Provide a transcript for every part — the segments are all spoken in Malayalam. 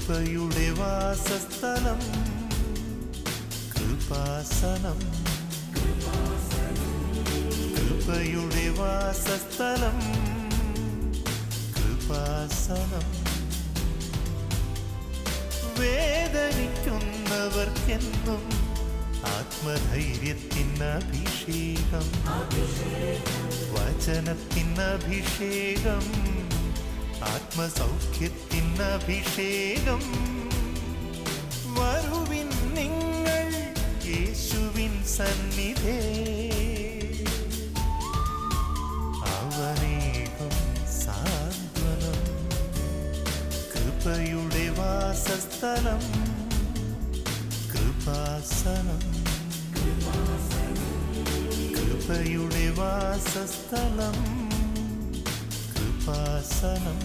കൃപയുടെ വാസസ്ഥലം കൃപാസനം. കൃപയുടെ വാസസ്ഥലം കൃപാസനം. വേദനിക്കുന്നവർക്കെന്നും ആത്മധൈര്യത്തിനഭിഷേകം, വചനത്തിനഭിഷേകം, ആത്മസൗഖ്യത്തിനഭിഷേകം. വരുവിൻ നിങ്ങൾ യേശുവിൻ സന്നിധേ, അവനേകം സാന്ത്വനം. കൃപയുടെ വാസസ്ഥലം കൃപാസനം. കൃപയുടെ വാസസ്ഥലം കൃപാസനം.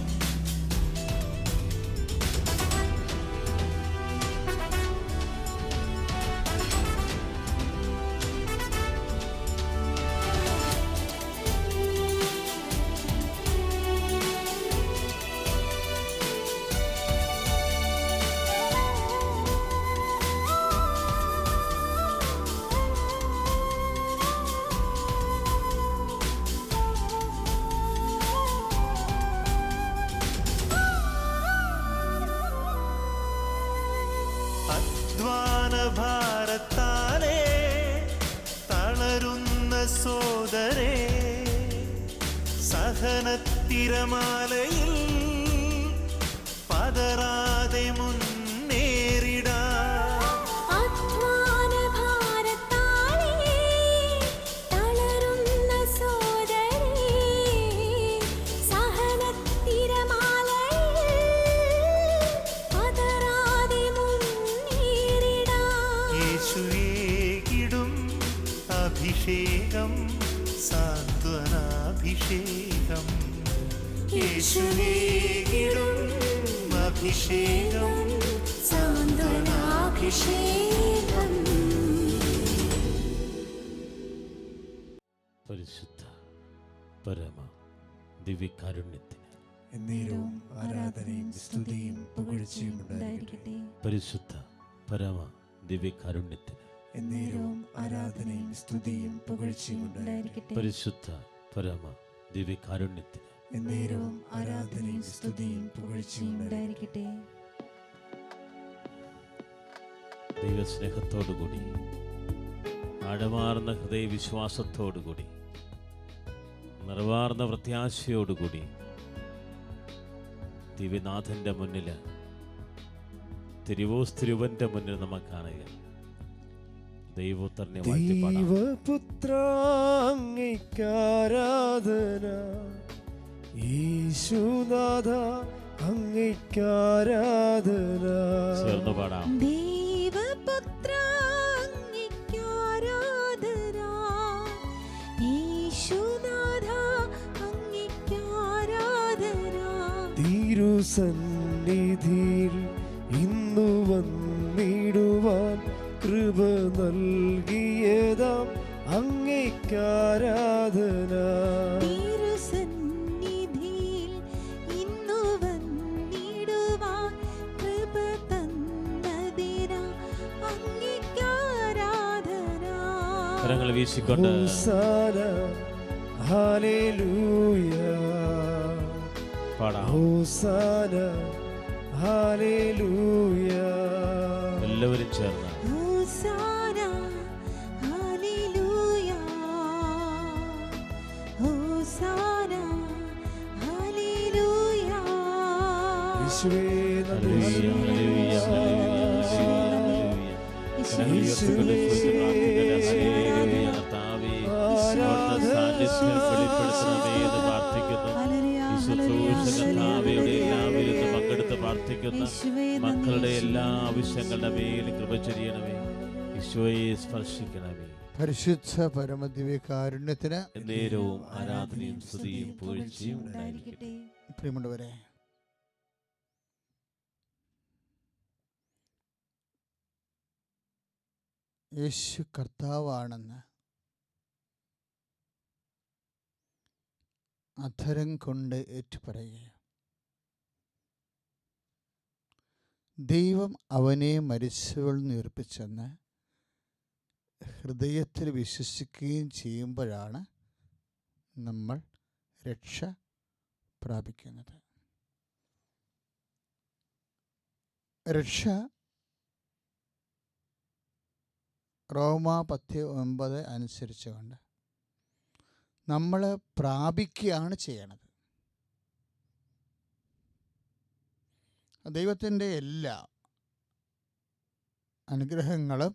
ഭാരത്താലേ തളരുന്ന സോദരേ, സഹനത്തിരമാലയിൽ പതറാതെ മുന്നേറിടാം. അഭിഷേകം സാന്ത്വനാഭിഷേകം. യേശുവേകിടും അഭിഷേകം സാന്ത്വനാഭിഷേകം. പരിശുദ്ധ പരമ ദിവ്യകാരുണ്യത്തിന് എന്നേരവും ആരാധനയും സ്തുതിയും പുകഴ്ചയും ഉണ്ടായിരിക്കട്ടെ. പരിശുദ്ധ പരമ ദിവ്യകാരുണ്യത്തിന് എന്നേരവും ആരാധനയും സ്തുതിയും പുകഴ്ചയും ഉണ്ടായിരിക്കട്ടെ. പരിശുദ്ധ പരമ ദിവ്യകാരുണ്യത്തിന് എന്നേരവും ആരാധനയും സ്തുതിയും പുകഴ്ചയും ഉണ്ടായിരിക്കട്ടെ. ദൈവസ്നേഹത്തോടുകൂടി ആഴമാർന്ന ഹൃദയവിശ്വാസത്തോടുകൂടി നിറവാർന്ന പ്രത്യാശയോടുകൂടി ദിവ്യനാഥന്റെ മുന്നിൽ, തിരുവോസ്തിരുവന്റെ മുന്നിൽ നമുക്ക് കാണുക. ദൈവപുത്രനെ ദൈവപുത്ര അങ്ങയ്ക്കാരാധന, യേശുനാഥ അങ്ങയ്ക്കാരാധന. ചേർന്ന് പാടാം. ദൈവപുത്ര അങ്ങയ്ക്കാരാധന, യേശുനാഥ അങ്ങയ്ക്കാരാധന. തിരുസന്നിധിയിൽ ഇന്നു വന്നിടുവാൻ കൃപ നൽകിയതാം അങ്ങയ്ക്കാരാധന. തിരുസന്നിധിയിൽ ഇന്നു വന്നിടുവാൻ കൃപ തന്നതിനാ അങ്ങയ്ക്കാരാധന. കരങ്ങൾ വീശിക്കൊണ്ട് ഹോസാന ഹല്ലേലൂയ പാടാം. ഹോസാന ഹല്ലേലൂയ. എല്ലാവരും ചേർന്ന് ഹോസാന ഹല്ലേലൂയ, ഹോസാന ഹല്ലേലൂയ. യേശുവേ നന്ദി. ഹല്ലേലൂയ, ഹല്ലേലൂയ, ഹല്ലേലൂയ. കർത്താവേ, അവിടുത്തെ സാന്നിധ്യം വെളിപ്പെടുത്തണമേ എന്ന് പ്രാർത്ഥിക്കുന്നു. ഈ ശുശ്രൂഷ കർത്താവയുടെ എല്ലാവരും പങ്കെടുത്ത് പ്രാർത്ഥിക്കുന്ന മക്കളുടെ എല്ലാ ആവശ്യങ്ങളുടെ മേലും കൃപ ചൊരിയണമേ. ഈശോയെ സ്പർശിക്കണമേ. പരിശുദ്ധ പരമദിവ്യകാരുണ്യത്തിന് നേരവും ആരാധനയും സ്തുതിയും പുകഴ്ചയും ഉണ്ടായിരിക്കട്ടെ. പ്രിയമുള്ളവരെ, യേശു കർത്താവാണെന്ന് അധരം കൊണ്ട് ഏറ്റുപറയുക, ദൈവം അവനെ മരിച്ചവരിൽ നിന്ന് ഉയർപ്പിച്ചെന്ന് ഹൃദയത്തിൽ വിശ്വസിക്കുകയും ചെയ്യുമ്പോഴാണ് നമ്മൾ രക്ഷ പ്രാപിക്കുന്നത്. രക്ഷ റോമാ 10:9 അനുസരിച്ചുകൊണ്ട് നമ്മൾ പ്രാപിക്കുകയാണ് ചെയ്യണത്. ദൈവത്തിൻ്റെ എല്ലാ അനുഗ്രഹങ്ങളും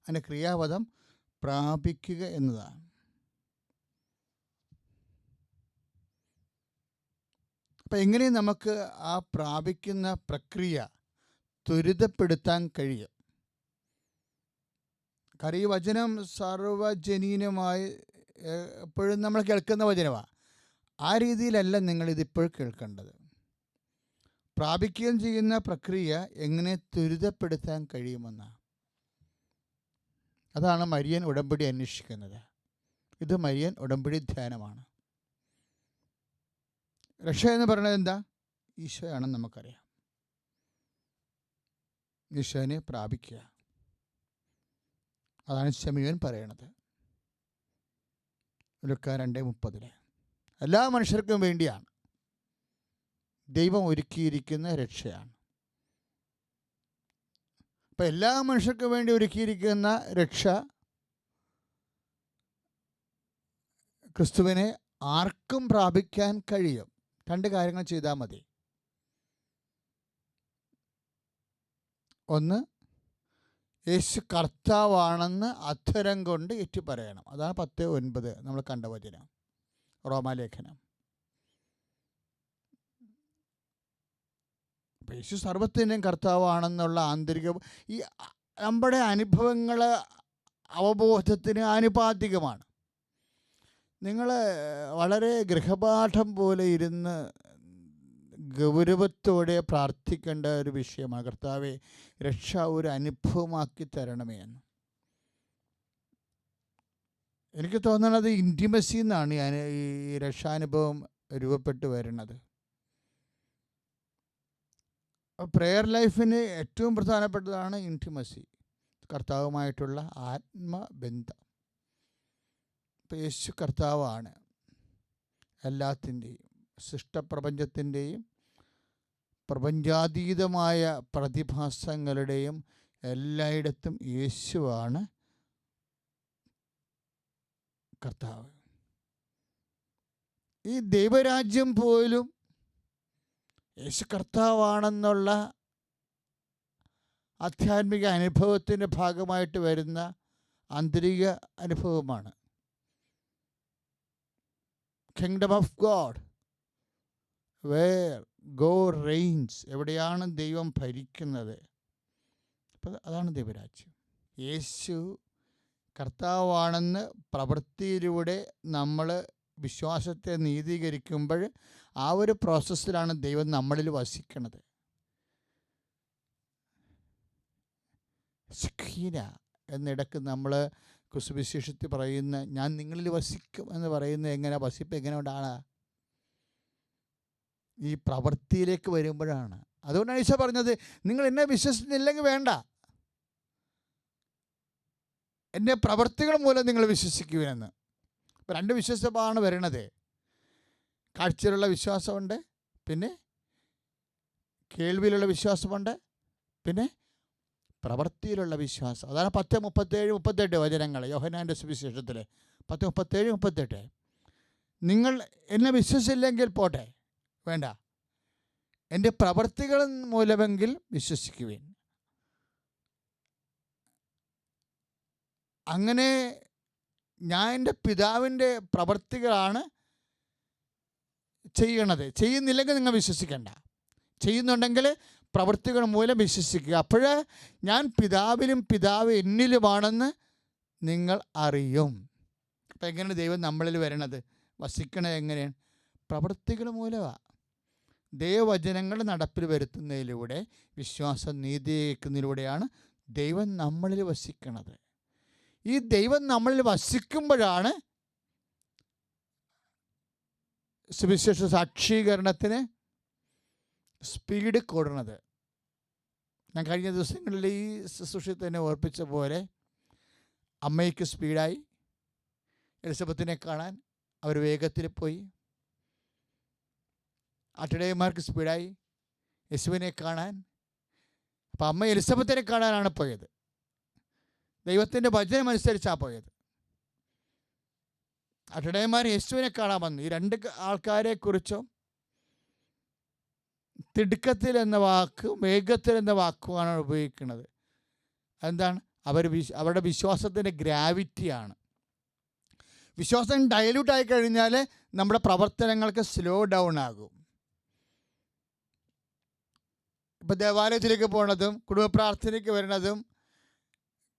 അതിൻ്റെ ക്രിയാപദം പ്രാപിക്കുക എന്നതാണ്. അപ്പം എങ്ങനെ നമുക്ക് ആ പ്രാപിക്കുന്ന പ്രക്രിയ ത്വരിതപ്പെടുത്താൻ കഴിയും? കാരണം ഈ വചനം സർവജനീനമായി എപ്പോഴും നമ്മൾ കേൾക്കുന്ന വചനമാണ്. ആ രീതിയിലല്ല നിങ്ങളിതിപ്പോൾ കേൾക്കേണ്ടത്. പ്രാപിക്കുകയും ചെയ്യുന്ന പ്രക്രിയ എങ്ങനെ ത്വരിതപ്പെടുത്താൻ കഴിയുമെന്നാണ്. അതാണ് മരിയൻ ഉടമ്പടി അന്വേഷിക്കുന്നത്. ഇത് മരിയൻ ഉടമ്പടി ധ്യാനമാണ്. രക്ഷ എന്ന് പറയുന്നത് എന്താ? ഈശോയാണെന്ന് നമുക്കറിയാം. ഈശോനെ പ്രാപിക്കുക, അതാണ് ശമീവൻ പറയണത്. ലൂക്കാ 2:30 എല്ലാ മനുഷ്യർക്കും വേണ്ടിയാണ് ദൈവം ഒരുക്കിയിരിക്കുന്ന രക്ഷയാണ്. അപ്പം എല്ലാ മനുഷ്യർക്കും വേണ്ടി ഒരുക്കിയിരിക്കുന്ന രക്ഷ ക്രിസ്തുവിനെ ആർക്കും പ്രാപിക്കാൻ കഴിയും. 2 കാര്യങ്ങൾ ചെയ്താൽ മതി. ഒന്ന്, യേശു കർത്താവാണെന്ന് അധരം കൊണ്ട് ഏറ്റുപറയണം. അതാണ് 10:9 നമ്മൾ കണ്ട വചനം, റോമാലേഖനം. യേശു സർവ്വത്തിൻ്റെയും കർത്താവാണെന്നുള്ള ആന്തരിക ഈ നമ്മുടെ അനുഭവങ്ങൾ അവബോധത്തിന് ആനുപാതികമാണ്. നിങ്ങൾ വളരെ ഗൃഹപാഠം പോലെ ഇരുന്ന് ഗൗരവത്തോടെ പ്രാർത്ഥിക്കേണ്ട ഒരു വിഷയമാണ്. കർത്താവേ, രക്ഷ ഒരു അനുഭവമാക്കി തരണമേ എന്ന്. എനിക്ക് തോന്നുന്നത് ഇൻറ്റിമസി എന്നാണ് ഈ രക്ഷാനുഭവം രൂപപ്പെട്ടു വരുന്നത്. പ്രെയർ ലൈഫിന് ഏറ്റവും പ്രധാനപ്പെട്ടതാണ് ഇൻറ്റിമസി, കർത്താവുമായിട്ടുള്ള ആത്മബന്ധം. ഇപ്പം യേശു കർത്താവാണ് എല്ലാത്തിൻ്റെയും, സൃഷ്ടപ്രപഞ്ചത്തിൻ്റെയും പ്രപഞ്ചാതീതമായ പ്രതിഭാസങ്ങളുടെയും എല്ലായിടത്തും യേശുവാണ് കർത്താവ്. ഈ ദൈവരാജ്യം പോലും യേശു കർത്താവാണെന്നുള്ള ആധ്യാത്മിക അനുഭവത്തിൻ്റെ ഭാഗമായിട്ട് വരുന്ന ആന്തരിക അനുഭവമാണ്. Kingdom of God where God reigns, എവിടെയാണ് ദൈവം ഭരിക്കുന്നത്. അപ്പം അതാണ് ദൈവരാജ്യം. യേശു കർത്താവാണെന്ന് പ്രവൃത്തിയിലൂടെ നമ്മൾ വിശ്വാസത്തെ നീതീകരിക്കുമ്പോൾ ആ ഒരു പ്രോസസ്സിലാണ് ദൈവം നമ്മളിൽ വസിക്കുന്നത്. ശഖീന എന്നിടക്ക് നമ്മൾ കുസുവിശേഷത്തിൽ പറയുന്ന ഞാൻ നിങ്ങളിൽ വസിക്കും എന്ന് പറയുന്നത് എങ്ങനെ? വസിപ്പ് എങ്ങനെ ഉണ്ടാണ്? ഈ പ്രവൃത്തിയിലേക്ക് വരുമ്പോഴാണ്. അതുകൊണ്ടാണ് ഈശോ പറഞ്ഞത്, നിങ്ങൾ എന്നെ വിശ്വസിക്കുന്നില്ലെങ്കിൽ വേണ്ട, എൻ്റെ പ്രവൃത്തികൾ മൂലം നിങ്ങൾ വിശ്വസിക്കുമെന്ന്. ഇപ്പോൾ 2 വിശ്വാസമാണ് വരണത്. കാഴ്ചയിലുള്ള വിശ്വാസമുണ്ട്, പിന്നെ കേൾവിയിലുള്ള വിശ്വാസമുണ്ട്, പിന്നെ പ്രവൃത്തിയിലുള്ള വിശ്വാസം. അതാണ് 10:37-38 വചനങ്ങൾ യോഹന്നാൻ്റെ സുവിശേഷത്തിൽ. 10:37-38 നിങ്ങൾ എന്നെ വിശ്വസിച്ചില്ലെങ്കിൽ പോട്ടെ, വേണ്ട, എൻ്റെ പ്രവൃത്തികൾ മൂലമെങ്കിൽ വിശ്വസിക്കുവിൻ. അങ്ങനെ ഞാൻ എൻ്റെ പിതാവിൻ്റെ പ്രവൃത്തികളാണ് ചെയ്യണത്. ചെയ്യുന്നില്ലെങ്കിൽ നിങ്ങൾ വിശ്വസിക്കണ്ട, ചെയ്യുന്നുണ്ടെങ്കിൽ പ്രവൃത്തികൾ മൂലം വിശ്വസിക്കുക. അപ്പോൾ ഞാൻ പിതാവിലും പിതാവ് എന്നിലുമാണെന്ന് നിങ്ങൾ അറിയും. അപ്പം എങ്ങനെയാണ് ദൈവം നമ്മളിൽ വരണത്, വസിക്കണത് എങ്ങനെയാണ്? പ്രവൃത്തികൾ മൂലമാണ്. ദൈവവചനങ്ങൾ നടപ്പിൽ വരുത്തുന്നതിലൂടെ, വിശ്വാസം നീതിക്കുന്നതിലൂടെയാണ് ദൈവം നമ്മളിൽ വസിക്കണത്. ഈ ദൈവം നമ്മളിൽ വസിക്കുമ്പോഴാണ് സുവിശേഷ സാക്ഷീകരണത്തിന് സ്പീഡ് കൂടുന്നത്. ഞാൻ കഴിഞ്ഞ ദിവസങ്ങളിൽ ഈ ശുശ്രൂഷയിൽ തന്നെ ഓർപ്പിച്ച പോലെ അമ്മയ്ക്ക് സ്പീഡായി എലിസബത്തിനെ കാണാൻ അവർ വേഗത്തിൽ പോയി. ആട്ടിടയന്മാർക്ക് സ്പീഡായി യേശുവിനെ കാണാൻ. അപ്പം അമ്മ എലിസബത്തിനെ കാണാനാണ് പോയത്. ദൈവത്തിൻ്റെ വചനമനുസരിച്ചാണ് പോയത്. ആട്ടിടയന്മാർ യേശുവിനെ കാണാൻ വന്നു. ഈ രണ്ട് ആൾക്കാരെക്കുറിച്ചും തിടുക്കത്തിൽ എന്ന വാക്കും വേഗത്തിൽ എന്ന വാക്കുമാണ് ഉപയോഗിക്കുന്നത്. അതെന്താണ്? അവരുടെ വിശ്വാസത്തിൻ്റെ ഗ്രാവിറ്റിയാണ്. വിശ്വാസം ഡയലൂട്ടായി കഴിഞ്ഞാൽ നമ്മുടെ പ്രവർത്തനങ്ങൾക്ക് സ്ലോ ഡൗൺ ആകും. ഇപ്പോൾ ദേവാലയത്തിലേക്ക് പോകുന്നതും കുടുംബ പ്രാർത്ഥനയ്ക്ക് വരുന്നതും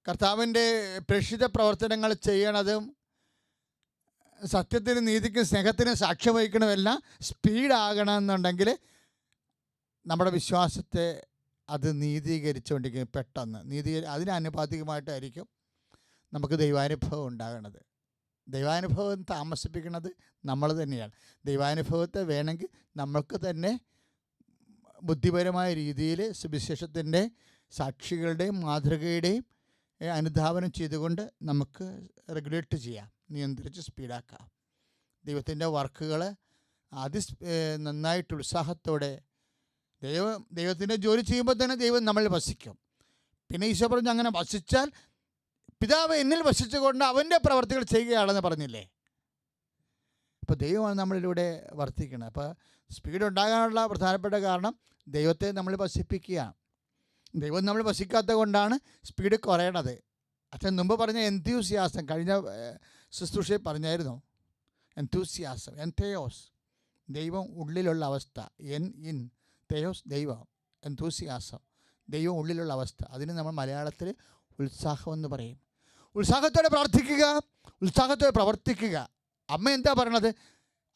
കർത്താവിൻ്റെ പ്രേക്ഷിത പ്രവർത്തനങ്ങൾ ചെയ്യണതും സത്യത്തിനും നീതിക്കും സ്നേഹത്തിനും സാക്ഷ്യം വഹിക്കണമെല്ലാം സ്പീഡാകണമെന്നുണ്ടെങ്കിൽ നമ്മുടെ വിശ്വാസത്തെ അത് നീതീകരിച്ചുകൊണ്ടിരിക്കും. പെട്ടെന്ന് അതിന് ആനുപാതികമായിട്ടായിരിക്കും നമുക്ക് ദൈവാനുഭവം ഉണ്ടാകുന്നത്. ദൈവാനുഭവം താമസിപ്പിക്കുന്നത് നമ്മൾ തന്നെയാണ്. ദൈവാനുഭവത്തെ വേണമെങ്കിൽ നമ്മൾക്ക് തന്നെ ബുദ്ധിപരമായ രീതിയിൽ സുവിശേഷത്തിൻ്റെ സാക്ഷികളുടെയും മാതൃകയുടെയും അനുധാവനം ചെയ്തുകൊണ്ട് നമുക്ക് റെഗുലേറ്റ് ചെയ്യാം, നിയന്ത്രിച്ച് സ്പീഡാക്കാം. ദൈവത്തിൻ്റെ വർക്കുകൾ നന്നായിട്ട് ഉത്സാഹത്തോടെ ദൈവത്തിൻ്റെ ജോലി ചെയ്യുമ്പോൾ തന്നെ ദൈവം നമ്മളിൽ വസിക്കും. പിന്നെ ഈശോ പറഞ്ഞു, അങ്ങനെ വസിച്ചാൽ പിതാവ് എന്നിൽ വസിച്ചുകൊണ്ട് അവൻ്റെ പ്രവർത്തികൾ ചെയ്യുകയാണെന്ന് പറഞ്ഞില്ലേ. അപ്പോൾ ദൈവമാണ് നമ്മളിലൂടെ വർത്തിക്കുന്നത്. അപ്പോൾ സ്പീഡ് ഉണ്ടാകാനുള്ള പ്രധാനപ്പെട്ട കാരണം ദൈവത്തെ നമ്മൾ വസിപ്പിക്കുകയാണ്. ദൈവം നമ്മൾ വസിക്കാത്തത് കൊണ്ടാണ് സ്പീഡ് കുറയണത്. അച്ഛൻ മുമ്പ് പറഞ്ഞ എൻതൂസിയാസം കഴിഞ്ഞ ശുശ്രൂഷയിൽ പറഞ്ഞായിരുന്നു. എൻതൂസിയാസം, എൻതേയോസ് ദൈവം ഉള്ളിലുള്ള അവസ്ഥ, ഇൻ തേയോസ് ദൈവം, എൻതൂസിയാസം ദൈവം ഉള്ളിലുള്ള അവസ്ഥ. അതിന് നമ്മൾ മലയാളത്തിൽ ഉത്സാഹം എന്ന് പറയും. ഉത്സാഹത്തോടെ പ്രാർത്ഥിക്കുക, ഉത്സാഹത്തോടെ പ്രവർത്തിക്കുക. അമ്മ എന്താ പറയണത്?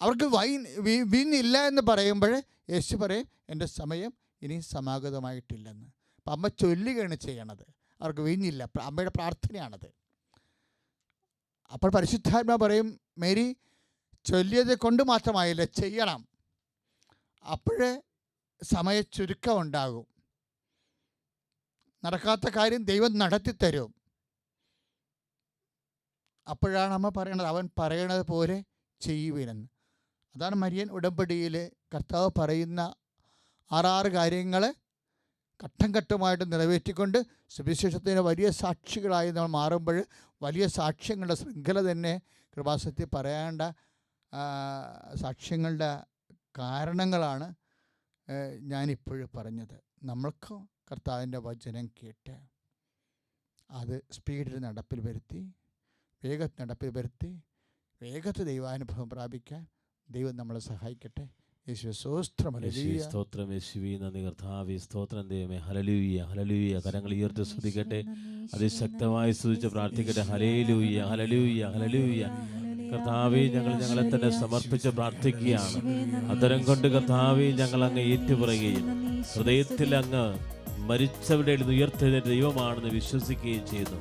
അവർക്ക് വീഞ്ഞില്ല എന്ന് പറയുമ്പോൾ യേശു പറയും, എൻ്റെ സമയം ഇനി സമാഗതമായിട്ടില്ലെന്ന്. അപ്പം അമ്മ ചൊല്ലുകയാണ് ചെയ്യണത്. അവർക്ക് വീഞ്ഞില്ല, അമ്മയുടെ പ്രാർത്ഥനയാണത്. അപ്പോൾ പരിശുദ്ധാത്മാ പറയും, മേരി ചൊല്ലിയത് കൊണ്ട് മാത്രമായില്ല, ചെയ്യണം. അപ്പോഴേ സമയ ചുരുക്കം ഉണ്ടാകും. നടക്കാത്ത കാര്യം ദൈവം നടത്തിത്തരും. അപ്പോഴാണ് അമ്മ പറയണത്, അവൻ പറയണത് പോലെ ചെയ്യുവിനെന്ന്. അതാണ് മരിയൻ ഉടമ്പടിയിൽ കർത്താവ് പറയുന്ന 6 കാര്യങ്ങൾ ഘട്ടം ഘട്ടമായിട്ട് നിറവേറ്റിക്കൊണ്ട് സുവിശേഷത്തിന് വലിയ സാക്ഷികളായി നമ്മൾ മാറുമ്പോൾ വലിയ സാക്ഷ്യങ്ങളുടെ ശൃംഖല തന്നെ കൃപാസനത്തിൽ പറയേണ്ട സാക്ഷ്യങ്ങളുടെ കാരണങ്ങളാണ് ഞാനിപ്പോഴും പറഞ്ഞത്. നമ്മൾക്ക് കർത്താവിൻ്റെ വചനം കേട്ട് അത് സ്പീഡിൽ നടപ്പിൽ വരുത്തി, വേഗത്തിൽ നടപ്പിൽ വരുത്തി, വേഗത്തിൽ ദൈവാനുഭവം പ്രാപിക്കാൻ ദൈവം നമ്മളെ സഹായിക്കട്ടെ. സ്തോത്രം യേശുവേ, നന്ദി കർത്താവേ, സ്തോത്രം ദൈവമേ. ഹല്ലേലൂയ, ഹല്ലേലൂയ. കരങ്ങൾ ഉയർത്തി സ്തുതിക്കട്ടെ, അതിശക്തമായി സ്തുതിച്ച് പ്രാർത്ഥിക്കട്ടെ. ഹല്ലേലൂയ, ഹല്ലേലൂയ, ഹല്ലേലൂയ. കർത്താവേ, ഞങ്ങളെ തന്നെ സമർപ്പിച്ച് പ്രാർത്ഥിക്കുകയാണ്. അത്തരം കൊണ്ട് കർത്താവേ, ഞങ്ങൾ അങ്ങ് ഏറ്റുപറയുകയും ഹൃദയത്തിൽ അങ്ങ് മരിച്ചവരുടെ ഉയർത്തെഴുന്നേറ്റ ദൈവമാണെന്ന് വിശ്വസിക്കുകയും ചെയ്യുന്നു.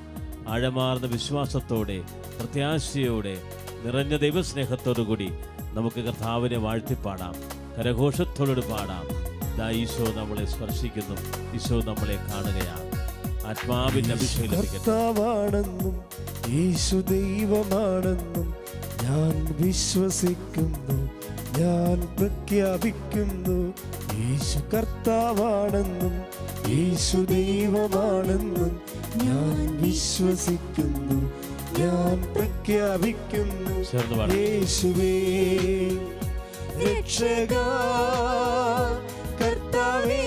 ആഴമാർന്ന വിശ്വാസത്തോടെ, പ്രത്യാശയോടെ, നിറഞ്ഞ ദൈവസ്നേഹത്തോടു കൂടി നമുക്ക് കർത്താവിനെ വാഴ്ത്തിപ്പാടാം, കരഘോഷത്തോട് പാടാം. ഈശോ നമ്മളെ സ്പർശിക്കുന്നു, ഈശോ നമ്മളെ കാണുകയാണ്. ആത്മാവിന്റെ അഭിഷേകം കർത്താവാണെന്നും യേശു ദൈവമാണെന്നും ഞാൻ വിശ്വസിക്കുന്നു, ഞാൻ പ്രഖ്യാപിക്കുന്നു. യേശു കർത്താവാണെന്നും യേശു ദൈവമാണെന്നും ഞാൻ വിശ്വസിക്കുന്നു, ഞാൻ പ്രഖ്യാപിക്കുന്നു. യേശുവേ രക്ഷകാ, കർത്താവേ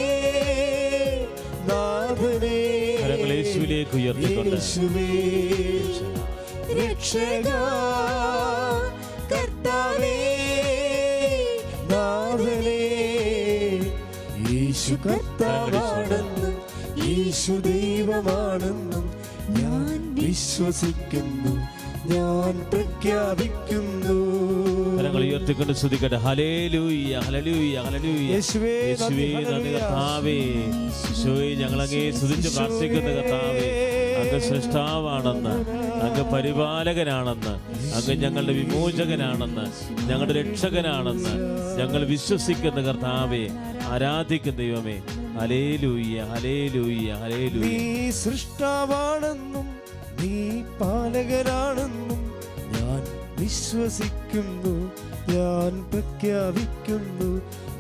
നാഥനേ, യേശുവിലേക്ക് ഉയർത്തിക്കൊണ്ട് യേശുവേ രക്ഷകാ, കർത്താവേ നാഥനേ. യേശു കർത്താവാണെന്നും യേശു ദൈവമാണെന്നും ഞാൻ വിശ്വസിക്കുന്നു, ഞാൻ പ്രഖ്യാപിക്കുന്നു. കരങ്ങൾ ഉയർത്തിക്കൊണ്ട് സ്തുതിക്കട്ടെ. ഹല്ലേലൂയ, ഹല്ലേലൂയ, ഹല്ലേലൂയ. യേശുവേ നന്ദി കർത്താവേ. യേശുവേ, ഞങ്ങൾ അങ്ങേ സ്തുതിച്ച് പ്രാർത്ഥിക്കുന്ന കർത്താവേ, അങ്ങ് സൃഷ്ടാവാണെന്ന്, അങ്ങ് പരിപാലകനാണെന്ന്, അങ്ങ് ഞങ്ങളുടെ വിമോചകനാണെന്ന്, ഞങ്ങളുടെ രക്ഷകനാണെന്ന് ഞങ്ങൾ വിശ്വസിക്കുന്ന കർത്താവേ, ആരാധിക്കുന്ന ദൈവമേ, ഹല്ലേലൂയ ഹല്ലേലൂയ നീ ഹല്ലേലൂയ. സൃഷ്ടാവാണെന്നും നീ പാലകനാണെന്നും ഞാൻ വിശ്വസിക്കുന്നു, ഞാൻ പ്രഖ്യാപിക്കുന്നു.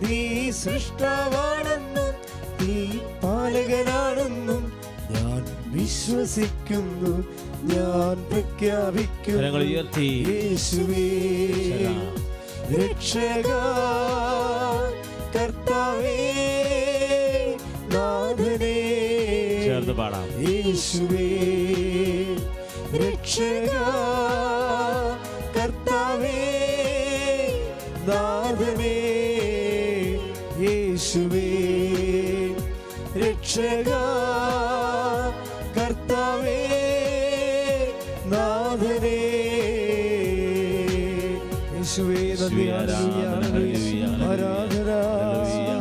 നീ സൃഷ്ടാവാണെന്നും നീ പാലകനാണെന്നും ഞാൻ വിശ്വസിക്കുന്നു, ഞാൻ പ്രഖ്യാപിക്കുന്നു. കരങ്ങൾ ഉയർത്തി. യേശുവേ രക്ഷകാ, കർത്താവേ, നാഥനേ, ചേർന്ന് പാടാം. യേശുവേ രക്ഷകാ, കർത്താവേ, നാഥനേ, യേശുവേ രക്ഷകാ, കർത്താവേ, നാഥനേ, യേശുവേ നന്ദി, ഹല്ലേലൂയ, ആരാധന,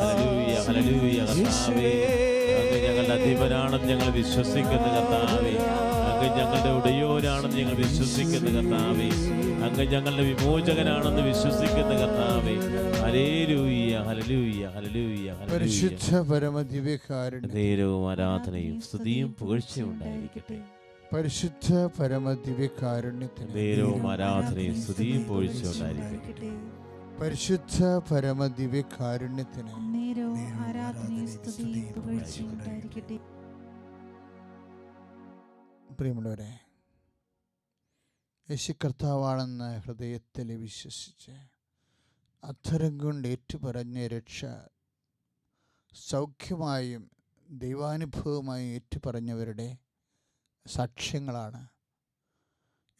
ഹല്ലേലൂയ ഹല്ലേലൂയ. കർത്താവേ, അങ്ങ് ഞങ്ങളുടെ അധിപനാണെന്ന് ഞങ്ങൾ വിശ്വസിക്കുന്ന കർത്താവേ, അങ്ങ് ഞങ്ങളുടെ ഉടയോനാണെന്ന് ഞങ്ങൾ വിശ്വസിക്കുന്ന കർത്താവേ, അങ്ങ് ഞങ്ങളുടെ വിമോചകനാണെന്ന് വിശ്വസിക്കുന്ന കർത്താവേ. ഹല്ലേലൂയ ഹല്ലേലൂയ ഹല്ലേലൂയ ഹല്ലേലൂയ. പരിശുദ്ധ പരമദിവ്യകാരുണ്യം, നേരവും ആരാധനയും സ്തുതിയും പുകഴ്ചയും ഉണ്ടായിരിക്കട്ടെ. പരിശുദ്ധ പരമദിവ്യകാരുണ്യത്തിന് നേരവും ആരാധനയും സ്തുതിയും പുകഴ്ചയും ഉണ്ടായിരിക്കട്ടെ. പരിശുദ്ധ പരമദിവ്യകാരുണ്യത്തിന് നേരവും ആരാധനയും സ്തുതിയും പുകഴ്ചയും ഉണ്ടായിരിക്കട്ടെ. പ്രിയമുള്ളവരെ, യേശു കർത്താവാണെന്ന് ഹൃദയത്തിൽ വിശ്വസിച്ച് അധരം കൊണ്ട് ഏറ്റുപറഞ്ഞ രക്ഷ സൗഖ്യമായും ദൈവാനുഭവമായും ഏറ്റുപറഞ്ഞവരുടെ സാക്ഷ്യങ്ങളാണ്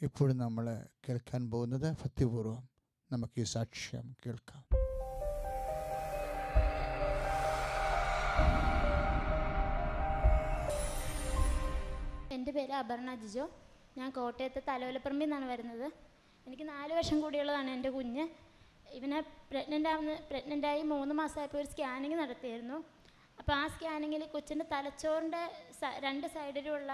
ഇപ്പോഴും നമ്മൾ കേൾക്കാൻ പോകുന്നത്. ഭക്തിപൂർവ്വം നമുക്ക് ഈ സാക്ഷ്യം കേൾക്കാം. എൻ്റെ പേര് അപർണ ജിജോ. ഞാൻ കോട്ടയത്ത് തലവലപ്പറമ്പിൽ നിന്നാണ് വരുന്നത്. എനിക്ക് 4 വർഷം കൂടിയുള്ളതാണ് എൻ്റെ കുഞ്ഞ്. ഇവനെ പ്രഗ്നൻ്റായി 3 മാസമായപ്പോൾ ഒരു സ്കാനിങ് നടത്തിയായിരുന്നു. അപ്പോൾ ആ സ്കാനിങ്ങിൽ കൊച്ചിൻ്റെ തലച്ചോറിൻ്റെ 2 സൈഡിലുള്ള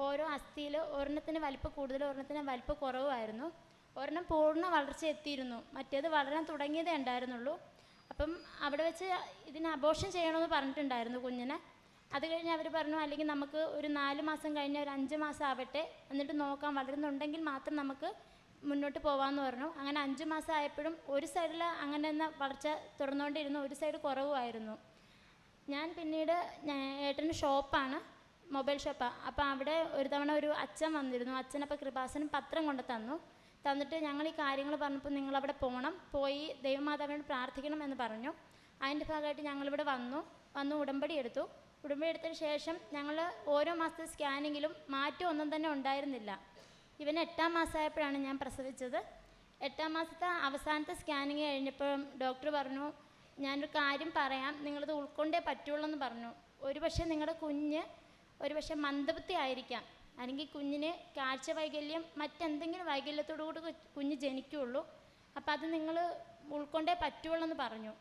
ഓരോ അസ്ഥിയിൽ ഒരെണ്ണത്തിന് വലിപ്പം കൂടുതൽ, ഒരെണ്ണത്തിന് വലിപ്പം കുറവായിരുന്നു. ഒരെണ്ണം പൂർണ്ണ വളർച്ച എത്തിയിരുന്നു, മറ്റേത് വളരാൻ തുടങ്ങിയതേ ഉണ്ടായിരുന്നുള്ളൂ. അപ്പം അവിടെ വെച്ച് ഇതിന് അബോർഷൻ ചെയ്യണമെന്ന് പറഞ്ഞിട്ടുണ്ടായിരുന്നു കുഞ്ഞിനെ. അത് കഴിഞ്ഞ് അവർ പറഞ്ഞു, അല്ലെങ്കിൽ നമുക്ക് ഒരു 4 മാസം കഴിഞ്ഞ് ഒരു 5 മാസം ആവട്ടെ, എന്നിട്ട് നോക്കാം, വളരുന്നുണ്ടെങ്കിൽ മാത്രം നമുക്ക് മുന്നോട്ട് പോകാമെന്ന് പറഞ്ഞു. അങ്ങനെ 5 മാസം ആയപ്പോഴും ഒരു സൈഡിൽ അങ്ങനെ തന്നെ വളർച്ച തുടർന്നുകൊണ്ടിരുന്നു, ഒരു സൈഡ് കുറവുമായിരുന്നു. ഞാൻ പിന്നീട് ഏട്ടൻ്റെ ഷോപ്പാണ്, മൊബൈൽ ഷോപ്പാണ്. അപ്പോൾ അവിടെ ഒരു തവണ ഒരു അച്ഛൻ വന്നിരുന്നു. അച്ഛനപ്പോൾ കൃപാസനം പത്രം കൊണ്ട് തന്നിട്ട് ഞങ്ങൾ ഈ കാര്യങ്ങൾ പറഞ്ഞപ്പോൾ നിങ്ങളവിടെ പോകണം, പോയി ദൈവമാതാവിനോട് പ്രാർത്ഥിക്കണം എന്ന് പറഞ്ഞു. അതിൻ്റെ ഭാഗമായിട്ട് ഞങ്ങളിവിടെ വന്നു ഉടമ്പടി എടുത്തു. ഉടമ്പടി എടുത്തതിന് ശേഷം ഞങ്ങൾ ഓരോ മാസത്തെ സ്കാനിങ്ങിലും മാറ്റം ഒന്നും തന്നെ ഉണ്ടായിരുന്നില്ല. ഇവന് 8-ാം മാസമായപ്പോഴാണ് ഞാൻ പ്രസവിച്ചത്. 8-ാം മാസത്തെ അവസാനത്തെ സ്കാനിങ് കഴിഞ്ഞപ്പോൾ ഡോക്ടർ പറഞ്ഞു, ഞാനൊരു കാര്യം പറയാം, നിങ്ങളത് ഉൾക്കൊണ്ടേ പറ്റുള്ളൂ എന്ന് പറഞ്ഞു. ഒരുപക്ഷെ നിങ്ങളുടെ കുഞ്ഞ് ഒരുപക്ഷെ മന്ദബുദ്ധി ആയിരിക്കാം, അല്ലെങ്കിൽ കുഞ്ഞിന് കാഴ്ച വൈകല്യം മറ്റെന്തെങ്കിലും വൈകല്യത്തോടുകൂടി കുഞ്ഞ് ജനിക്കുകയുള്ളൂ. അപ്പോൾ അത് നിങ്ങൾ ഉൾക്കൊണ്ടേ പറ്റുള്ളൂ എന്ന് പറഞ്ഞു.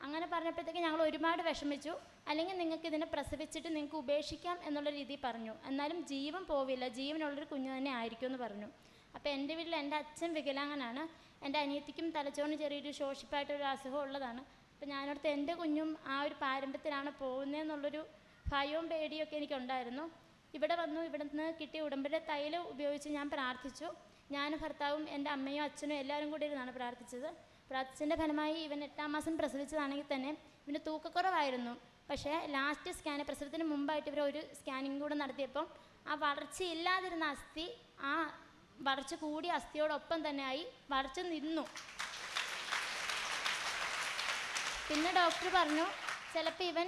അങ്ങനെ പറഞ്ഞപ്പോഴത്തേക്ക് ഞങ്ങൾ ഒരുപാട് വിഷമിച്ചു. അല്ലെങ്കിൽ നിങ്ങൾക്ക് ഇതിനെ പ്രസവിച്ചിട്ട് നിങ്ങൾക്ക് ഉപേക്ഷിക്കാം എന്നുള്ള രീതിയിൽ പറഞ്ഞു. എന്നാലും ജീവൻ പോവില്ല, ജീവനുള്ളൊരു കുഞ്ഞ് തന്നെ ആയിരിക്കും എന്ന് പറഞ്ഞു. അപ്പോൾ എൻ്റെ വീട്ടിൽ എൻ്റെ അച്ഛൻ വികലാംഗനാണ്, എൻ്റെ അനിയത്തിക്കും തലച്ചോറിന് ചെറിയൊരു ശോഷിപ്പായിട്ടൊരു അസുഖം ഉള്ളതാണ്. അപ്പോൾ ഞാനടുത്ത് എൻ്റെ കുഞ്ഞും ആ ഒരു പാരമ്പര്യത്തിലാണ് പോകുന്നതെന്നുള്ളൊരു ഭയവും പേടിയൊക്കെ എനിക്കുണ്ടായിരുന്നു. ഇവിടെ വന്നു, ഇവിടെ നിന്ന് കിട്ടിയ ഉടമ്പടി തൈലം ഉപയോഗിച്ച് ഞാൻ പ്രാർത്ഥിച്ചു. ഞാനും ഭർത്താവും എൻ്റെ അമ്മയും അച്ഛനും എല്ലാവരും കൂടി ഇരുന്നാണ് പ്രാർത്ഥിച്ചത്. പ്രാർത്ഥിച്ചതിൻ്റെ ഫലമായി ഇവൻ 8-ാം മാസം പ്രസവിച്ചതാണെങ്കിൽ തന്നെ ഇവന് തൂക്കക്കുറവായിരുന്നു. പക്ഷേ ലാസ്റ്റ് പ്രസവത്തിന് മുമ്പായിട്ട് ഇവർ ഒരു സ്കാനിങ് കൂടെ നടത്തിയപ്പം ആ വളർച്ചയില്ലാതിരുന്ന അസ്ഥി ആ വളർച്ച കൂടിയ അസ്ഥിയോടൊപ്പം തന്നെ ആയി വളർച്ച നിന്നു. പിന്നെ ഡോക്ടർ പറഞ്ഞു, ചിലപ്പോൾ ഇവൻ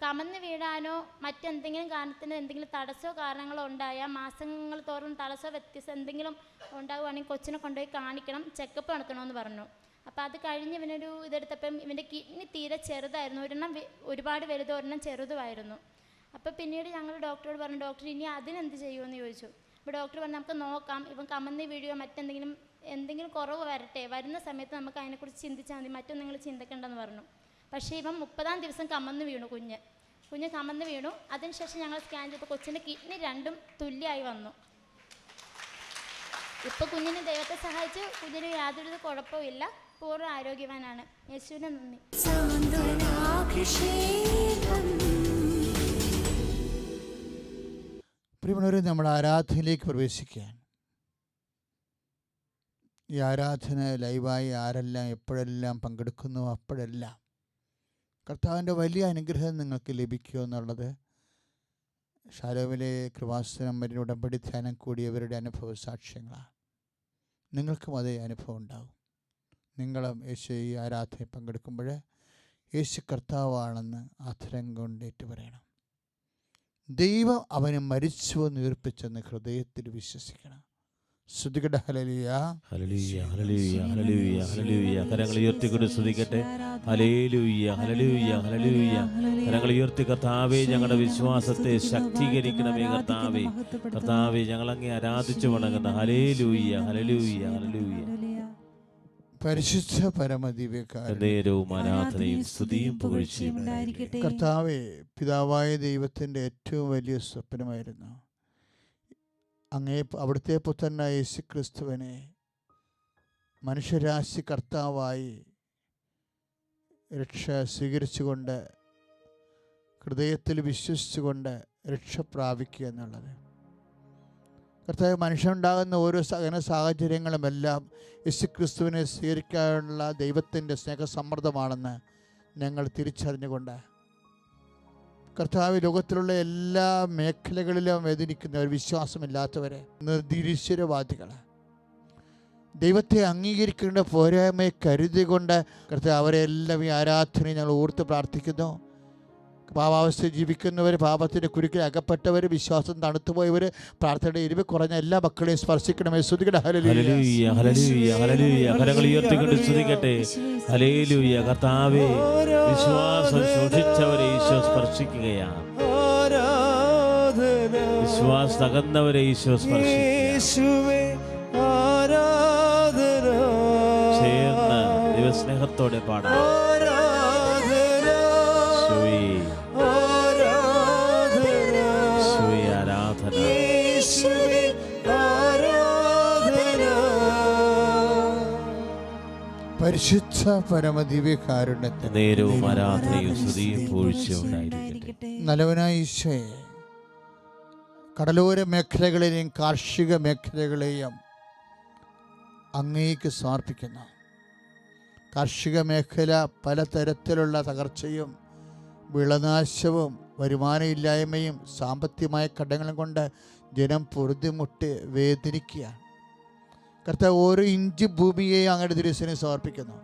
കമന്ന് വീഴാനോ മറ്റെന്തെങ്കിലും കാരണത്തിന് എന്തെങ്കിലും തടസ്സമോ കാരണങ്ങളോ ഉണ്ടായാൽ മാസങ്ങൾ തോറും തടസ്സമോ വ്യത്യസ്തം എന്തെങ്കിലും ഉണ്ടാകുവാണെങ്കിൽ കൊച്ചിനെ കൊണ്ടുപോയി കാണിക്കണം, ചെക്കപ്പ് നടത്തണമെന്ന് പറഞ്ഞു. അപ്പോൾ അത് കഴിഞ്ഞ് ഇവനൊരു ഇതെടുത്തപ്പം ഇവൻ്റെ കിഡ്നി തീരെ ചെറുതായിരുന്നു, ഒരെണ്ണം ഒരുപാട് വലുതും ഒരെണ്ണം ചെറുതുമായിരുന്നു. അപ്പോൾ പിന്നീട് ഞങ്ങൾ ഡോക്ടറോട് പറഞ്ഞു, ഡോക്ടർ ഇനി അതിനെന്ത് ചെയ്യുമെന്ന് ചോദിച്ചു. അപ്പോൾ ഡോക്ടർ പറഞ്ഞു, നമുക്ക് നോക്കാം, ഇവൻ കമന്ന് വീഴുകയോ എന്തെങ്കിലും കുറവ് വരട്ടെ, വരുന്ന സമയത്ത് നമുക്ക് അതിനെക്കുറിച്ച് ചിന്തിച്ചാൽ മതി, മറ്റൊന്നും നിങ്ങൾ ചിന്തിക്കേണ്ടെന്ന് പറഞ്ഞു. പക്ഷേ ഇവൻ 30-ാം ദിവസം കമന്ന് വീണു, കുഞ്ഞ് കമന്ന് വീണു. അതിനുശേഷം ഞങ്ങൾ സ്കാൻ ചെയ്തപ്പോൾ കൊച്ചിൻ്റെ കിഡ്നി 2ഉം തുല്യമായി വന്നു. ഇപ്പോൾ കുഞ്ഞിന് ദൈവത്തെ സഹായിച്ച് കുഞ്ഞിന് യാതൊരു കുഴപ്പമില്ല, പൂർണ്ണ ആരോഗ്യവാനാണ്. യേശുവിനെ നന്ദി. സാന്ത്വനാഭിഷേകം പ്രിയമുള്ളവരെ, നമ്മൾ ആരാധനയിലേക്ക് പ്രവേശിക്കാൻ. ഈ ആരാധന ലൈവായി ആരെല്ലാം എപ്പോഴെല്ലാം പങ്കെടുക്കുന്നു അപ്പോഴെല്ലാം കർത്താവിൻ്റെ വലിയ അനുഗ്രഹം നിങ്ങൾക്ക് ലഭിക്കുക എന്നുള്ളത് ഷാലോമിലെ കൃപാസനം വരെ ഉടമ്പടി ധ്യാനം കൂടിയവരുടെ അനുഭവ സാക്ഷ്യങ്ങളാണ്. നിങ്ങൾക്കും അതേ അനുഭവം ഉണ്ടാകും. നിങ്ങളും യേശു ഈ ആരാധനയിൽ പങ്കെടുക്കുമ്പോൾ യേശു കർത്താവാണെന്ന് ആധരം കൊണ്ടേറ്റ് പറയണം. ദൈവം അവനെ മരിച്ചുവെന്ന് ഉയർപ്പിച്ചെന്ന് ഹൃദയത്തിൽ വിശ്വസിക്കണം. സ്തുതിക്കട്ടെ. ഹല്ലേലൂയ, ഹല്ലേലൂയ, ഹല്ലേലൂയ, ഹല്ലേലൂയ, ഹല്ലേലൂയ. കരങ്ങൾ ഉയർത്തിക്കൊണ്ട് സ്തുതിക്കട്ടെ. ഹല്ലേലൂയ, ഹല്ലേലൂയ, ഹല്ലേലൂയ. കരങ്ങൾ ഉയർത്തി കർത്താവേ, ഞങ്ങളുടെ വിശ്വാസത്തെ ശക്തീകരിക്കണമേ കർത്താവേ. കർത്താവേ, ഞങ്ങൾ അങ്ങേ ആരാധിച്ചു വണങ്ങുന്ന. ഹല്ലേലൂയ, ഹല്ലേലൂയ, ഹല്ലേലൂയ. പരിശുദ്ധ പരമദിവ്യകാരൻ നേരവും ആരാധനയും സ്തുതിയും പുകഴ്ചയും ഉണ്ടായിരിക്കട്ടെ. കർത്താവേ, പിതാവായ ദൈവത്തിൻ്റെ ഏറ്റവും വലിയ സ്വപ്നമായിരുന്നു അവിടുത്തെ പുത്രനായ യേശു ക്രിസ്തുവിനെ മനുഷ്യരാശി കർത്താവായി രക്ഷ സ്വീകരിച്ചുകൊണ്ട് ഹൃദയത്തിൽ വിശ്വസിച്ചുകൊണ്ട് രക്ഷ പ്രാപിക്കുക എന്നുള്ളത്. കർത്താവ്, മനുഷ്യനുണ്ടാകുന്ന ഓരോ സകല സാഹചര്യങ്ങളുമെല്ലാം യേശു ക്രിസ്തുവിനെ സ്വീകരിക്കാനുള്ള ദൈവത്തിൻ്റെ സ്നേഹസമ്മർദ്ദമാണെന്ന് ഞങ്ങൾ തിരിച്ചറിഞ്ഞുകൊണ്ട് കർത്താവ്, ലോകത്തിലുള്ള എല്ലാ മേഖലകളിലും വേദനിക്കുന്നവർ, വിശ്വാസമില്ലാത്തവരെ, നിരീശ്വരവാദികൾ, ദൈവത്തെ അംഗീകരിക്കേണ്ട പോരായ്മയെ കരുതികൊണ്ട് കർത്താവ് അവരെല്ലാം ഈ ആരാധനയെ ഞങ്ങൾ ഓർത്ത് പ്രാർത്ഥിക്കുന്നു. പാപാവസ്ഥയിൽ ജീവിക്കുന്നവർ, പാപത്തിൻ്റെ കുരുക്കിൽ അകപ്പെട്ടവർ, വിശ്വാസം തണുത്തുപോയവർ, പ്രാർത്ഥനയുടെ എരിവ് കുറഞ്ഞ എല്ലാ മക്കളെയും സ്പർശിക്കണമേ. സ്തുതിക്കട്ടെ. ഹല്ലേലൂയ, ഹല്ലേലൂയ, ഹല്ലേലൂയ. കരങ്ങൾ ഉയർത്തിക്കൊണ്ട് സ്തുതിക്കട്ടെ. ഹല്ലേലൂയ. കർത്താവേ, വിശ്വാസം സൂക്ഷിച്ചവരെ ഈശോ സ്പർശിക്കുകയാണ്. വിശ്വാസം തകർന്നവരെ ഈശോ സ്പർശിക്കുകയാണ്. ചേർന്ന് ദൈവസ്നേഹത്തോടെ പാടാം. പരിശുദ്ധ പരമദിവ്യകാരുണ്യത്തിന് നേരവും ആരാധനയും സ്തുതിയും പുകഴ്ചയും ഉണ്ടായിരിക്കട്ടെ. നല്ലവനായ ഈശോയെ, കടലോര മേഖലകളെയും കാർഷിക മേഖലകളെയും അങ്ങേക്ക് സമർപ്പിക്കുന്നു. കാർഷിക മേഖല പലതരത്തിലുള്ള തകർച്ചയും വിളനാശവും വരുമാനമില്ലായ്മയും സാമ്പത്തികമായ കടങ്ങളും കൊണ്ട് ജനം പൊറുതിമുട്ടി വേദനിക്കുകയാണ്. കർത്താവ്, ഓരോ ഇഞ്ച് ഭൂമിയെയും അങ്ങയുടെ തിരുസനെ സമർപ്പിക്കുന്നു.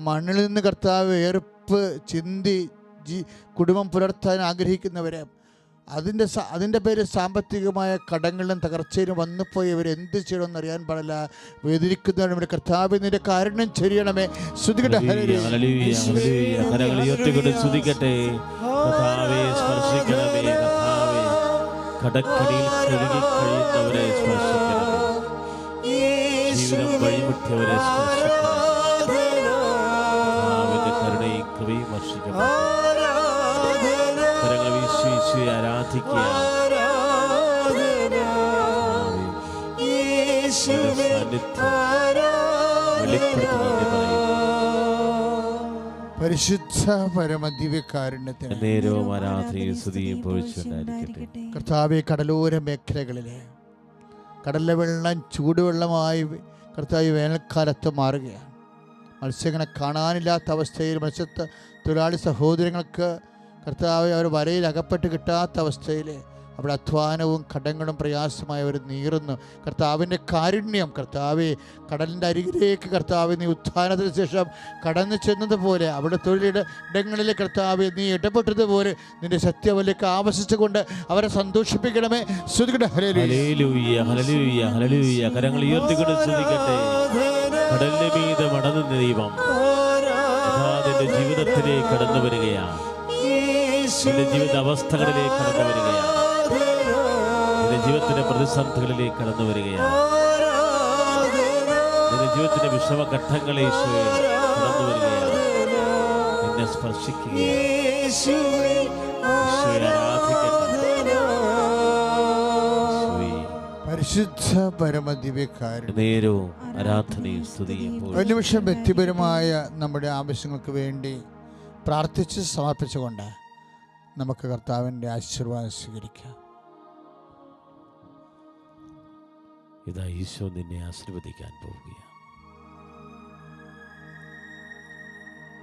മണ്ണിൽ നിന്ന് കർത്താവ് വേർപ്പ് ചിന്തി കുടുംബം പുലർത്താൻ ആഗ്രഹിക്കുന്നവരെ, അതിൻ്റെ പേര് സാമ്പത്തികമായ കടങ്ങളിലും തകർച്ചയിലും വന്നുപോയവർ എന്ത് ചെയ്യണമെന്ന് അറിയാൻ പാടില്ല വേദനിക്കുന്നവരുടെ കർത്താവ്, നിന്റെ കാരുണ്യം ചൊരിയണമേ. സ്തുതിക്കട്ടെ. കടക്കടിയിൽ കഴുകി കഴിയുന്നവരെ സ്പർശിക്കണമേ. ജീവിതം വഴിമുട്ടിയവരെ സ്പർശിക്കണമേ. കരുണയും കൃപയും വർഷിക്കണമേ. കരങ്ങൾ വീശി വീശി ആരാധിക്കുക. പരിശുദ്ധ പരമദിവ്യകാരുണ്യത്തിന് നേരവും ആരാധനയും സ്തുതിയും പുകഴ്ചയുണ്ടായിരിക്കട്ടെ. കർത്താവെ, കടലോര മേഖലകളിലെ കടലിലെ വെള്ളം ചൂടുവെള്ളമായി കർത്താവ് വേനൽക്കാലത്ത് മാറുകയാണ്. മത്സ്യങ്ങളെ കാണാനില്ലാത്ത അവസ്ഥയിൽ തൊഴിലാളി സഹോദരങ്ങൾക്ക് കർത്താവ് അവർ വരയിൽ അകപ്പെട്ട് കിട്ടാത്ത അവസ്ഥയിൽ അവിടെ അധ്വാനവും കടങ്ങളും പ്രയാസമായി അവർ നീറുന്നു. കർത്താവിൻ്റെ കാരുണ്യം, കർത്താവെ, കടലിൻ്റെ അരികിലേക്ക് കർത്താവ് നീ ഉത്ഥാനത്തിന് ശേഷം കടന്നു ചെന്നതുപോലെ അവിടെ തൊഴിലിടങ്ങളിലെ കർത്താവ് നീ ഇടപെട്ടതുപോലെ നിന്റെ സത്യവലേക്ക് ആവശിച്ചുകൊണ്ട് അവരെ സന്തോഷിപ്പിക്കണമേ. സ്തുതിക്കട്ടെ. ഹല്ലേലൂയ, ഹല്ലേലൂയ, ഹല്ലേലൂയ. കരങ്ങൾ ഉയർത്തിക്കൊണ്ട് സ്തുതിക്കട്ടെ. കടലിന്റെ മീതെ മടങ്ങുന്ന ദൈവം നിന്റെ ജീവിതത്തിലേക്ക് കടന്നു വരികയാണ്. നിന്റെ ജീവിത അവസ്ഥകളിലേക്ക് കടന്നു വരികയാണ്. നിന്റെ ജീവിതത്തിന്റെ പ്രതിസന്ധികളിലേക്ക് കടന്നു വരികയാണ്. നിന്റെ ജീവിതത്തിന്റെ വിഷമഘട്ടങ്ങളെ ഈശോയെ കടന്നു വരികയാണ്. നിന്നെ സ്പർശിക്കുകയാണ്. ഈശോയെ ആരാധിക്കട്ടെ. പരിശുദ്ധ പരമദിവ്യകാരുണ്യം നേരവും ആരാധനയും സ്തുതിയും ഒരു നിമിഷം വ്യക്തിപരമായ നമ്മുടെ ആവശ്യങ്ങൾക്ക് വേണ്ടി പ്രാർത്ഥിച്ച് സമർപ്പിച്ചുകൊണ്ട് നമുക്ക് കർത്താവിൻ്റെ ആശീർവാദം സ്വീകരിക്കാം. ഇതാ ഈശോ നിന്നെ ആശീർവദിക്കാൻ പോവുകയാണ്.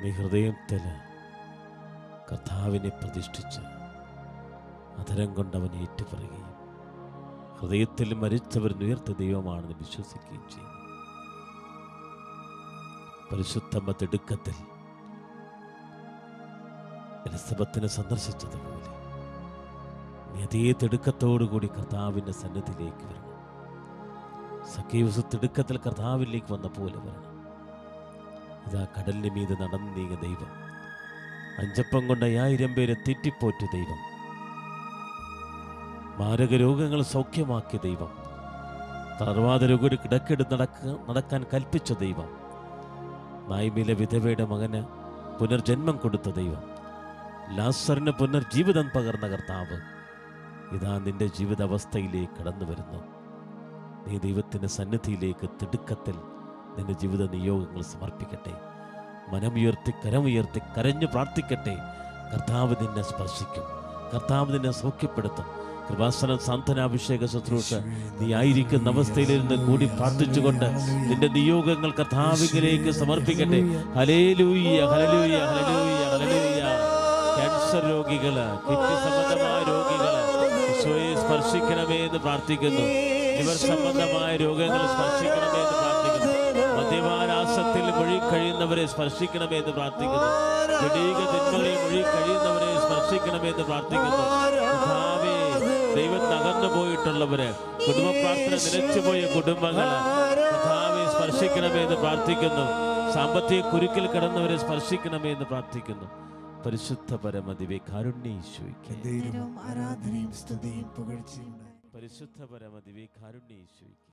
നീ ഹൃദയത്തിൽ കർത്താവിനെ പ്രതിഷ്ഠിച്ച് അധരം കൊണ്ട് അവൻ ഏറ്റുപറയുകയും ഹൃദയത്തിൽ മരിച്ചവരുയർത്ത ദൈവമാണെന്ന് വിശ്വസിക്കുകയും ചെയ്യും. പരിശുദ്ധമ്മ തിടുക്കത്തിൽ എലിസബത്തിനെ സന്ദർശിച്ചതുപോലെ നീ അതേ തിടുക്കത്തോടുകൂടി കർത്താവിൻ്റെ സന്നിധിയിലേക്ക് വരണം. സഖ്യയൂസ് തിടുക്കത്തിൽ കർത്താവിലേക്ക് വന്ന പോലെ വരണം. ഇതാ കടലിന് മീത് നടന്നു നീങ്ങിയ ദൈവം, 5 അപ്പം കൊണ്ട് 5000 പേരെ തീറ്റിപ്പോറ്റിയ ദൈവം, മാരക രോഗങ്ങൾ സൗഖ്യമാക്കിയ ദൈവം, തളർവാദ രോഗിയുടെ കിടക്കെടുത്ത് നടക്കാൻ കൽപ്പിച്ച ദൈവം, നായ്മിലെ വിധവയുടെ മകന് പുനർജന്മം കൊടുത്ത ദൈവം, ലാസറിന് പുനർജീവിതം പകർന്ന കർത്താവ് ഇതാ നിന്റെ ജീവിതാവസ്ഥയിലേക്ക് കടന്നു വരുന്നു. നീ ദൈവത്തിൻ്റെ സന്നിധിയിലേക്ക് തിടുക്കത്തിൽ നിന്റെ ജീവിത നിയോഗങ്ങൾ സമർപ്പിക്കട്ടെ. മനമുയർത്തി കരമുയർത്തി കരഞ്ഞു പ്രാർത്ഥിക്കട്ടെ. കർത്താവ് നിന്നെ സ്പർശിക്കും, കർത്താവ് നിന്നെ സൗഖ്യപ്പെടുത്തും. കൃപാസനം സാന്ത്വനാഭിഷേക ശുശ്രൂഷ നീ ആയിരിക്കുന്ന അവസ്ഥയിലിരുന്ന് കൂടി പ്രാർത്ഥിച്ചുകൊണ്ട് നിന്റെ നിയോഗങ്ങൾ കർത്താവിലേക്ക് സമർപ്പിക്കട്ടെ. ഹല്ലേലൂയ, ഹല്ലേലൂയ, ഹല്ലേലൂയ, ഹല്ലേലൂയ. ക്യാൻസർ രോഗികള്, കിഡ്നി സംബന്ധമായ രോഗികള് ഈശോയെ സ്പർശിക്കണമേ എന്ന് പ്രാർത്ഥിക്കുന്നു. ലിവർ സംബന്ധമായ രോഗങ്ങൾ സ്പർശിക്കണമേ എന്ന് പ്രാർത്ഥിക്കുന്നു. മദ്യപാനാസത്തിൽ മുഴുകി സ്പർശിക്കണമേ എന്ന് പ്രാർത്ഥിക്കുന്നു. ജഡീക തിന്മകളിൽ മുഴുകി കഴിയുന്നവരെ സ്പർശിക്കണമേ എന്ന് പ്രാർത്ഥിക്കുന്നു. കർത്താവേ, ദൈവം തകർന്നു പോയിട്ടുള്ളവര്, കുടുംബ പ്രാർത്ഥന നിലച്ചുപോയ കുടുംബങ്ങള് കർത്താവെ സ്പർശിക്കണമേ എന്ന് പ്രാർത്ഥിക്കുന്നു. സാമ്പത്തിക കുരുക്കിൽ കിടന്നവരെ സ്പർശിക്കണമേ എന്ന് പ്രാർത്ഥിക്കുന്നു. പരിശുദ്ധ പരമദിവ്യ കാരുണ്യേശ്വരിക്ക് ആരാധനയും സ്തുതിയും പുകഴ്ചയും പരിശുദ്ധ പരമദിവ്യ കാരുണ്യേശ്വരിക്ക്